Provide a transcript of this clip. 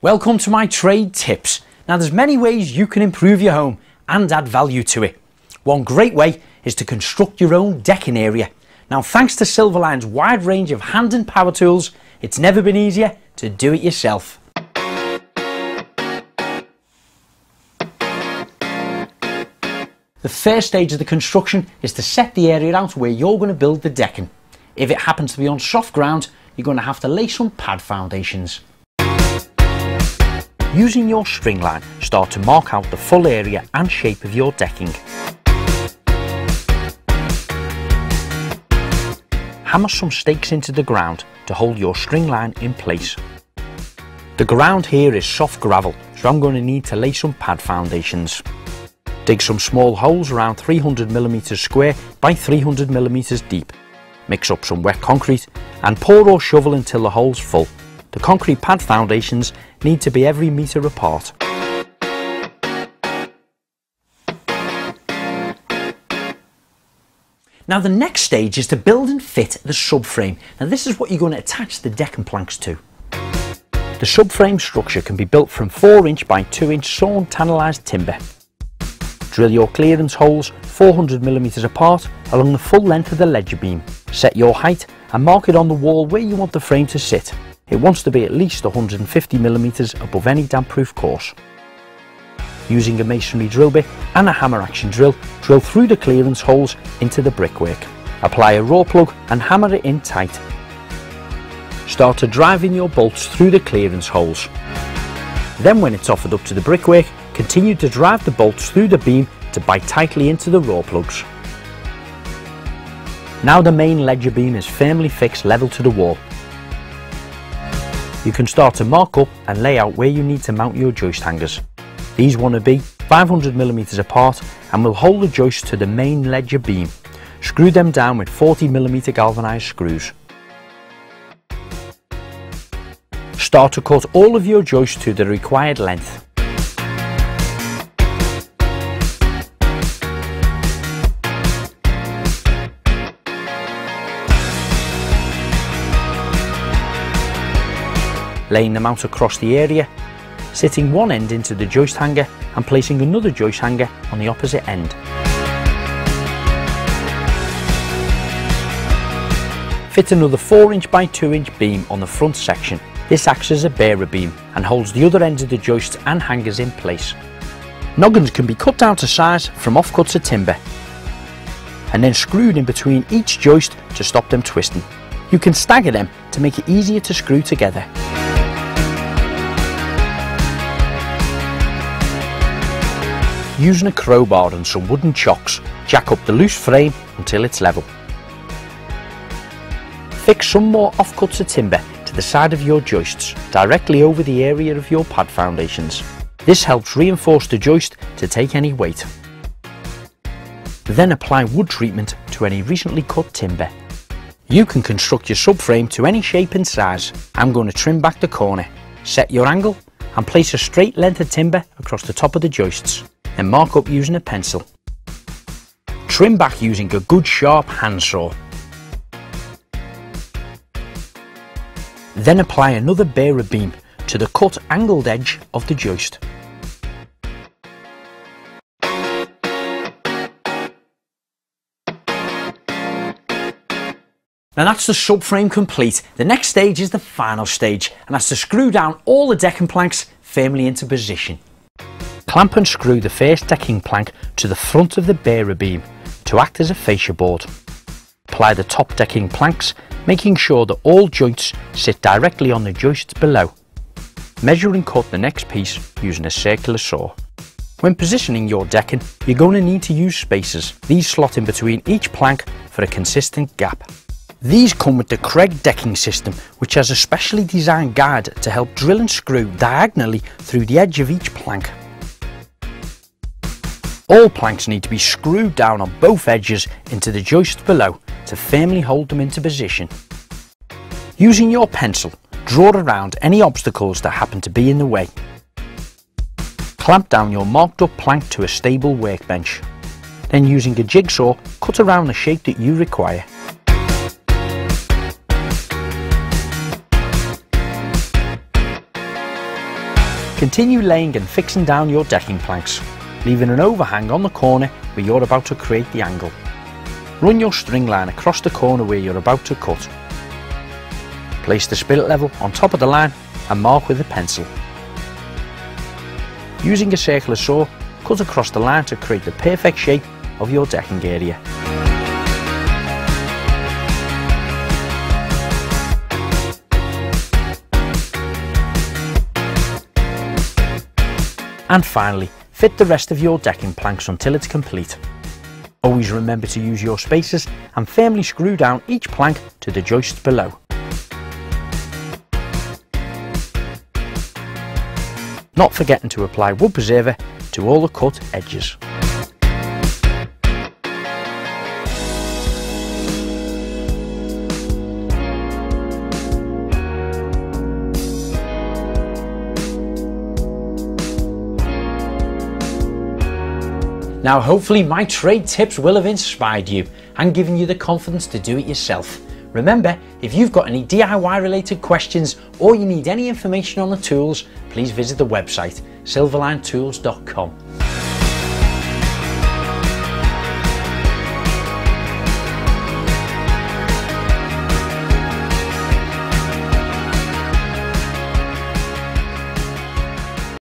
Welcome to my trade tips. Now there's many ways you can improve your home and add value to it. One great way is to construct your own decking area. Now thanks to Silverline's wide range of hand and power tools, it's never been easier to do it yourself. The first stage of the construction is to set the area out where you're going to build the decking. If it happens to be on soft ground, you're going to have to lay some pad foundations. Using your string line, start to mark out the full area and shape of your decking. Hammer some stakes into the ground to hold your string line in place. The ground here is soft gravel, so I'm going to need to lay some pad foundations. Dig some small holes around 300mm square by 300mm deep. Mix up some wet concrete and pour or shovel until the hole's full. The concrete pad foundations need to be every metre apart. Now the next stage is to build and fit the subframe. Now this is what you're going to attach the decking planks to. The subframe structure can be built from 4" by 2" sawn tannalised timber. Drill your clearance holes 400mm apart along the full length of the ledger beam. Set your height and mark it on the wall where you want the frame to sit. It wants to be at least 150mm above any damp-proof course. Using a masonry drill bit and a hammer action drill, drill through the clearance holes into the brickwork. Apply a raw plug and hammer it in tight. Start to drive in your bolts through the clearance holes. Then when it's offered up to the brickwork, continue to drive the bolts through the beam to bite tightly into the raw plugs. Now the main ledger beam is firmly fixed level to the wall. You can start to mark up and lay out where you need to mount your joist hangers. These want to be 500mm apart and will hold the joists to the main ledger beam. Screw them down with 40mm galvanised screws. Start to cut all of your joists to the required length. Laying them out across the area, sitting one end into the joist hanger and placing another joist hanger on the opposite end. Fit another 4" by 2" beam on the front section. This acts as a bearer beam and holds the other ends of the joists and hangers in place. Noggins can be cut down to size from offcuts of timber and then screwed in between each joist to stop them twisting. You can stagger them to make it easier to screw together. Using a crowbar and some wooden chocks, jack up the loose frame until it's level. Fix some more offcuts of timber to the side of your joists, directly over the area of your pad foundations. This helps reinforce the joist to take any weight. Then apply wood treatment to any recently cut timber. You can construct your subframe to any shape and size. I'm going to trim back the corner. Set your angle and place a straight length of timber across the top of the joists. Then mark up using a pencil. Trim back using a good sharp handsaw. Then apply another bearer beam to the cut angled edge of the joist. Now that's the subframe complete. The next stage is the final stage, and that's to screw down all the decking planks firmly into position. Clamp and screw the first decking plank to the front of the bearer beam to act as a fascia board. Apply the top decking planks, making sure that all joints sit directly on the joists below. Measure and cut the next piece using a circular saw. When positioning your decking, you're going to need to use spacers. These slot in between each plank for a consistent gap. These come with the Craig decking system, which has a specially designed guide to help drill and screw diagonally through the edge of each plank. All planks need to be screwed down on both edges into the joists below to firmly hold them into position. Using your pencil, draw around any obstacles that happen to be in the way. Clamp down your marked up plank to a stable workbench. Then using a jigsaw, cut around the shape that you require. Continue laying and fixing down your decking planks, leaving an overhang on the corner where you're about to create the angle. Run your string line across the corner where you're about to cut. Place the spirit level on top of the line and mark with a pencil. Using a circular saw, cut across the line to create the perfect shape of your decking area. And finally, fit the rest of your decking planks until it's complete. Always remember to use your spacers and firmly screw down each plank to the joists below. Not forgetting to apply wood preserver to all the cut edges. Now hopefully my trade tips will have inspired you and given you the confidence to do it yourself. Remember, if you've got any DIY related questions or you need any information on the tools, please visit the website silverlinetools.com.